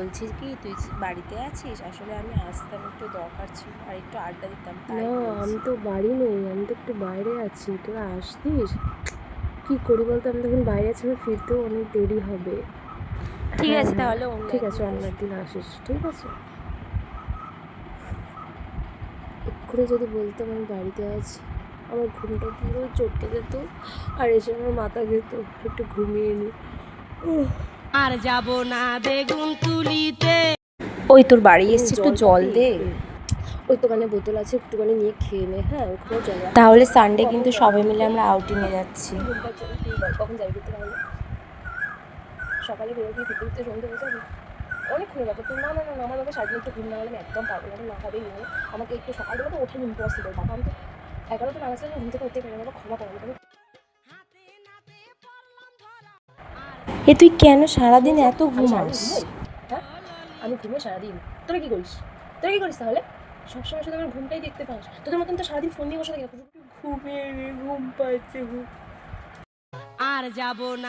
বলছি কি তুই বাড়িতে আছিস? আসলে আমি আসতাম, একটু দরকার ছিল আর একটু আড্ডা দিতাম তাই না, বলছি। আমি তো বাড়ি নেই, আমি তো একটু বাইরে আছি। তোরা আসতিস? কি করি বলতো, আমি তখন বাইরে আছি, আমার ফিরতেও অনেক দেরি হবে। ঠিক হ্যাঁ আছে, হ্যাঁ, তাহলে অন্য ঠিক আছে, একদিন অন্য আসবো। একদিন আসিস, ঠিক আছে? এক্ষুনি যদি বলতাম আমি বাড়িতে আছি, আমার ঘুমটা পুরো চটকে যেত আর এসে আমার মাথা খেত। একটু ঘুমিয়ে নি। আর যাব না বেগুন তুলিতে। ওই তোর বাড়ি এসছি, একটু জল জল পাবি? দে। ওই দোকানে বোতল আছে, একটুখানি নিয়ে খেয়ে নে। হ্যাঁ, ওখানে জল রাখা আছে। তাহলে সানডে কখন কিন্তু যাবি সবাই মিলে ঘুরতে? আমরা আউটিংয়ে যাচ্ছি। তুই ঘুম পাচ্ছে না, তুই বল কখন যাবি ঘুরতে তাহলে? সকালে বেরোবি, ফিরতে ফিরতে সন্ধ্যে হয়ে যাবে। অনেকক্ষণ ব্যাপার তুই। না না না না, আমার বাবা সারাদিন একটু ঘুম না হলে আমি একদম পারবো না। না খাবেই না, আমাকে একটু সকালবেলা তো ওঠা ইম্পসিবল বাবা। আমি তো 11টা না বাজলে ঘুম থেকে উঠতে পারি না বাবা, ক্ষমা করো আমাকে। এ তুই কেন সারাদিন খেয়েছে? এত আমি সারাদিন ঘুমাস? ঘুমোই? হ্যাঁ, আমি ঘুমোই সারাদিন। তোরা কি করিস? তোরা কি করিস তাহলে? সবসময় শুধু আমার ঘুমটাই দেখতে পাস। তোদের মতন তো সারাদিন ফোন নিয়ে বসে থাকি না। ঘুমিয়ে নে, ঘুম পাচ্ছে, ঘুম। আর যাব না।